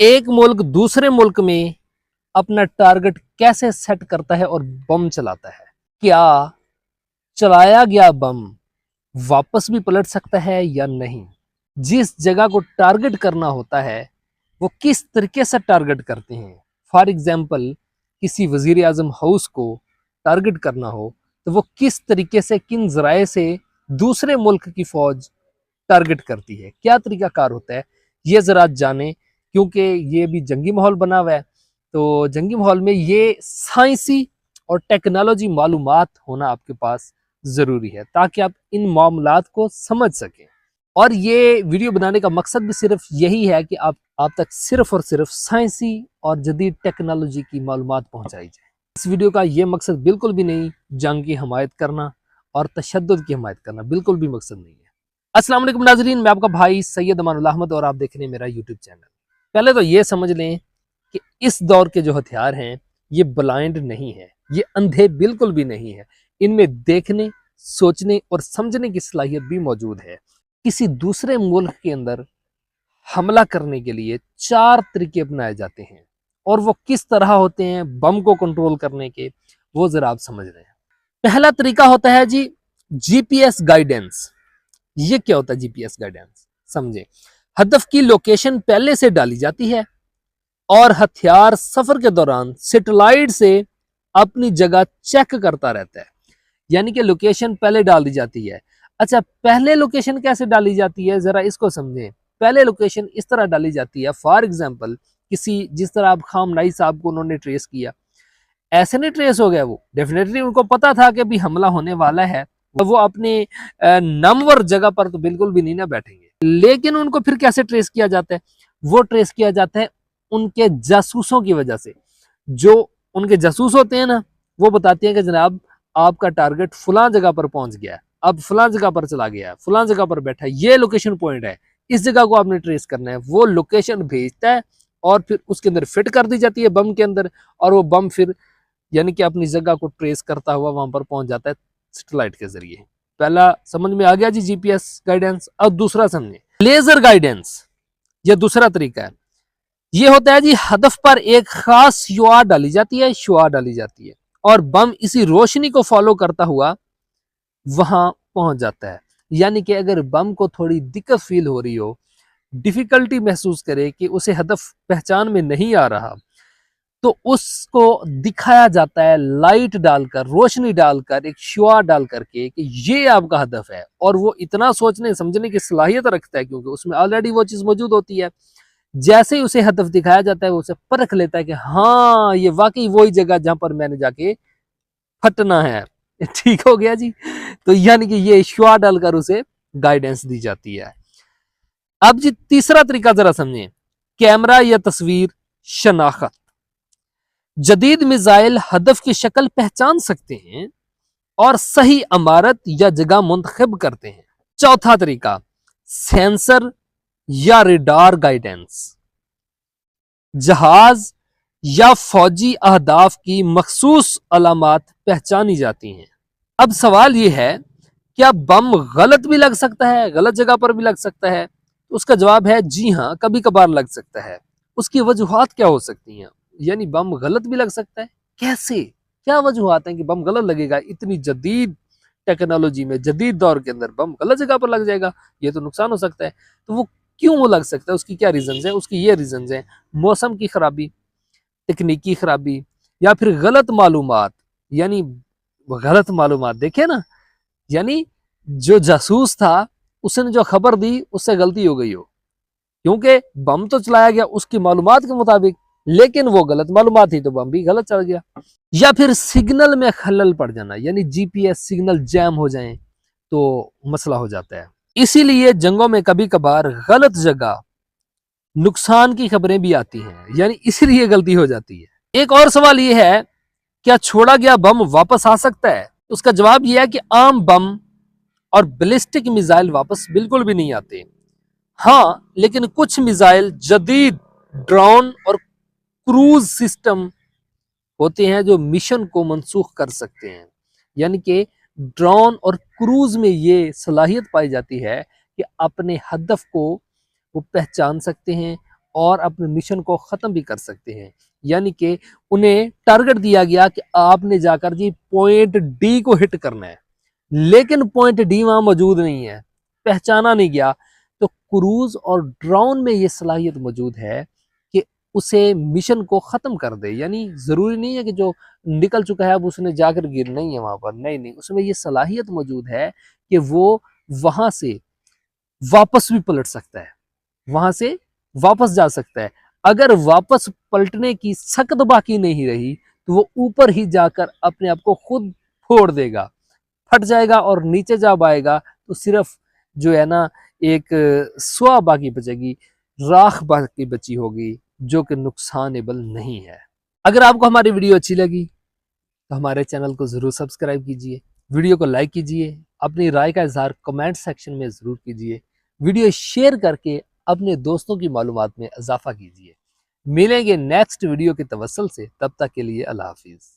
ایک ملک دوسرے ملک میں اپنا ٹارگٹ کیسے سیٹ کرتا ہے اور بم چلاتا ہے؟ کیا چلایا گیا بم واپس بھی پلٹ سکتا ہے یا نہیں؟ جس جگہ کو ٹارگٹ کرنا ہوتا ہے وہ کس طریقے سے ٹارگٹ کرتے ہیں؟ فار ایگزامپل کسی وزیر اعظم ہاؤس کو ٹارگٹ کرنا ہو تو وہ کس طریقے سے کن ذرائع سے دوسرے ملک کی فوج ٹارگٹ کرتی ہے؟ کیا طریقہ کار ہوتا ہے؟ یہ ذرا جانیں، کیونکہ یہ بھی جنگی ماحول بنا ہوا ہے، تو جنگی ماحول میں یہ سائنسی اور ٹیکنالوجی معلومات ہونا آپ کے پاس ضروری ہے تاکہ آپ ان معاملات کو سمجھ سکیں۔ اور یہ ویڈیو بنانے کا مقصد بھی صرف یہی ہے کہ آپ تک صرف اور صرف سائنسی اور جدید ٹیکنالوجی کی معلومات پہنچائی جائے۔ اس ویڈیو کا یہ مقصد بالکل بھی نہیں جنگ کی حمایت کرنا اور تشدد کی حمایت کرنا، بالکل بھی مقصد نہیں ہے۔ السلام علیکم ناظرین، میں آپ کا بھائی سید امان اللہ احمد اور آپ دیکھ رہے ہیں میرا یوٹیوب چینل۔ پہلے تو یہ سمجھ لیں کہ اس دور کے جو ہتھیار ہیں یہ بلائنڈ نہیں ہے، یہ اندھے بالکل بھی نہیں ہے، ان میں دیکھنے، سوچنے اور سمجھنے کی صلاحیت بھی موجود ہے۔ کسی دوسرے ملک کے اندر حملہ کرنے کے لیے 4 طریقے اپنائے جاتے ہیں، اور وہ کس طرح ہوتے ہیں بم کو کنٹرول کرنے کے، وہ ذرا آپ سمجھ رہے ہیں۔ پہلا طریقہ ہوتا ہے جی پی ایس گائیڈنس۔ یہ کیا ہوتا ہے جی پی ایس گائیڈنس؟ سمجھیں، ہدف کی لوکیشن پہلے سے ڈالی جاتی ہے اور ہتھیار سفر کے دوران سیٹلائٹ سے اپنی جگہ چیک کرتا رہتا ہے، یعنی کہ لوکیشن پہلے ڈال دی جاتی ہے۔ اچھا، پہلے لوکیشن کیسے ڈالی جاتی ہے ذرا اس کو سمجھیں۔ پہلے لوکیشن اس طرح ڈالی جاتی ہے، فار ایگزامپل جس طرح آپ خامنائی صاحب کو انہوں نے ٹریس کیا، ایسے نہیں ٹریس ہو گیا، وہ ڈیفینیٹلی ان کو پتا تھا کہ بھی حملہ ہونے والا ہے، وہ اپنے نامور جگہ پر تو بالکل بھی نہیں نہ بیٹھیں گے، لیکن ان کو پھر کیسے ٹریس کیا جاتا ہے؟ وہ ٹریس کیا جاتا ہے ان کے جاسوسوں کی وجہ سے۔ جو ان کے جاسوس ہوتے ہیں نا، وہ بتاتے ہیں کہ جناب آپ کا ٹارگٹ فلاں جگہ پر پہنچ گیا ہے، اب فلاں جگہ پر چلا گیا ہے، فلاں جگہ پر بیٹھا ہے، یہ لوکیشن پوائنٹ ہے، اس جگہ کو آپ نے ٹریس کرنا ہے۔ وہ لوکیشن بھیجتا ہے اور پھر اس کے اندر فٹ کر دی جاتی ہے بم کے اندر، اور وہ بم پھر یعنی کہ اپنی جگہ کو ٹریس کرتا ہوا وہاں پر پہنچ جاتا ہے سیٹلائٹ کے ذریعے۔ پہلا سمجھ میں آ گیا جی پی ایس گائیڈنس۔ اب دوسرا سمجھیں، لیزر گائیڈنس۔ یہ دوسرا طریقہ ہے۔ یہ ہوتا ہے ہدف پر ایک خاص شعاع ڈالی جاتی ہے اور بم اسی روشنی کو فالو کرتا ہوا وہاں پہنچ جاتا ہے۔ یعنی کہ اگر بم کو تھوڑی دقت فیل ہو رہی ہو، ڈیفیکلٹی محسوس کرے کہ اسے ہدف پہچان میں نہیں آ رہا، تو اس کو دکھایا جاتا ہے لائٹ ڈال کر، روشنی ڈال کر، ایک شعاع ڈال کر کے کہ یہ آپ کا ہدف ہے، اور وہ اتنا سوچنے سمجھنے کی صلاحیت رکھتا ہے کیونکہ اس میں آلریڈی وہ چیز موجود ہوتی ہے۔ جیسے ہی اسے ہدف دکھایا جاتا ہے وہ اسے پرکھ لیتا ہے کہ ہاں یہ واقعی وہی جگہ جہاں پر میں نے جا کے پھٹنا ہے۔ ٹھیک ہو گیا جی؟ تو یعنی کہ یہ شعاع ڈال کر اسے گائیڈنس دی جاتی ہے۔ اب تیسرا طریقہ ذرا سمجھیں، کیمرہ یا تصویر شناخت۔ جدید میزائل ہدف کی شکل پہچان سکتے ہیں اور صحیح عمارت یا جگہ منتخب کرتے ہیں۔ چوتھا طریقہ، سینسر یا ریڈار گائیڈنس۔ جہاز یا فوجی اہداف کی مخصوص علامات پہچانی جاتی ہیں۔ اب سوال یہ ہے، کیا بم غلط بھی لگ سکتا ہے، غلط جگہ پر بھی لگ سکتا ہے؟ اس کا جواب ہے جی ہاں، کبھی کبھار لگ سکتا ہے۔ اس کی وجوہات کیا ہو سکتی ہیں؟ یعنی بم غلط بھی لگ سکتا ہے، کیسے؟ کیا وجوہات ہیں کہ بم غلط لگے گا؟ اتنی جدید ٹیکنالوجی میں، جدید دور کے اندر بم غلط جگہ پر لگ جائے گا، یہ تو نقصان ہو سکتا ہے۔ تو وہ کیوں وہ لگ سکتا ہے؟ اس کی کیا ریزنز ہیں؟ اس کی یہ ریزنز ہیں، موسم کی خرابی، تکنیکی خرابی، یا پھر غلط معلومات۔ یعنی غلط معلومات دیکھیں نا، یعنی جو جاسوس تھا اس نے جو خبر دی اس سے غلطی ہو گئی ہو، کیونکہ بم تو چلایا گیا اس کی معلومات کے مطابق، لیکن وہ غلط معلومات تھی تو بم بھی غلط چل گیا۔ یا پھر سگنل میں خلل پڑ جانا، یعنی جی پی ایس سگنل جیم ہو جائیں تو مسئلہ ہو جاتا ہے۔ اسی لیے جنگوں میں کبھی کبھار غلط جگہ نقصان کی خبریں بھی آتی ہیں، یعنی اسی لیے غلطی ہو جاتی ہے۔ ایک اور سوال یہ ہے، کیا چھوڑا گیا بم واپس آ سکتا ہے؟ اس کا جواب یہ ہے کہ عام بم اور بیلسٹک میزائل واپس بالکل بھی نہیں آتے۔ ہاں، لیکن کچھ میزائل جدید ڈرون اور کروز سسٹم ہوتے ہیں جو مشن کو منسوخ کر سکتے ہیں۔ یعنی کہ ڈرون اور کروز میں یہ صلاحیت پائی جاتی ہے کہ اپنے ہدف کو وہ پہچان سکتے ہیں اور اپنے مشن کو ختم بھی کر سکتے ہیں. یعنی کہ انہیں ٹارگٹ دیا گیا کہ آپ نے جا کر جی پوائنٹ ڈی کو ہٹ کرنا ہے، لیکن پوائنٹ ڈی وہاں موجود نہیں ہے، پہچانا نہیں گیا. تو کروز اور ڈرون میں یہ صلاحیت موجود ہے کہ اسے مشن کو ختم کر دے. یعنی ضروری نہیں ہے کہ جو نکل چکا ہے اب اس نے جا کر گرنا ہی ہے وہاں پر، نہیں، اس میں یہ صلاحیت موجود ہے کہ وہ وہاں سے واپس بھی پلٹ سکتا ہے، وہاں سے واپس جا سکتا ہے. اگر واپس پلٹنے کی سخت باقی نہیں رہی تو وہ اوپر ہی جا کر اپنے آپ کو خود پھوڑ دے گا، پھٹ جائے گا اور نیچے جا پائے گا تو صرف جو ہے نا ایک سوا باقی بچے گی، راکھ باقی بچی ہوگی جو کہ نقصانیبل نہیں ہے. اگر آپ کو ہماری ویڈیو اچھی لگی تو ہمارے چینل کو ضرور سبسکرائب کیجئے، ویڈیو کو لائک کیجئے، اپنی رائے کا اظہار کمنٹ سیکشن میں ضرور کیجئے، ویڈیو شیئر کر کے اپنے دوستوں کی معلومات میں اضافہ کیجئے. ملیں گے نیکسٹ ویڈیو کے توسل سے، تب تک کے لیے اللہ حافظ.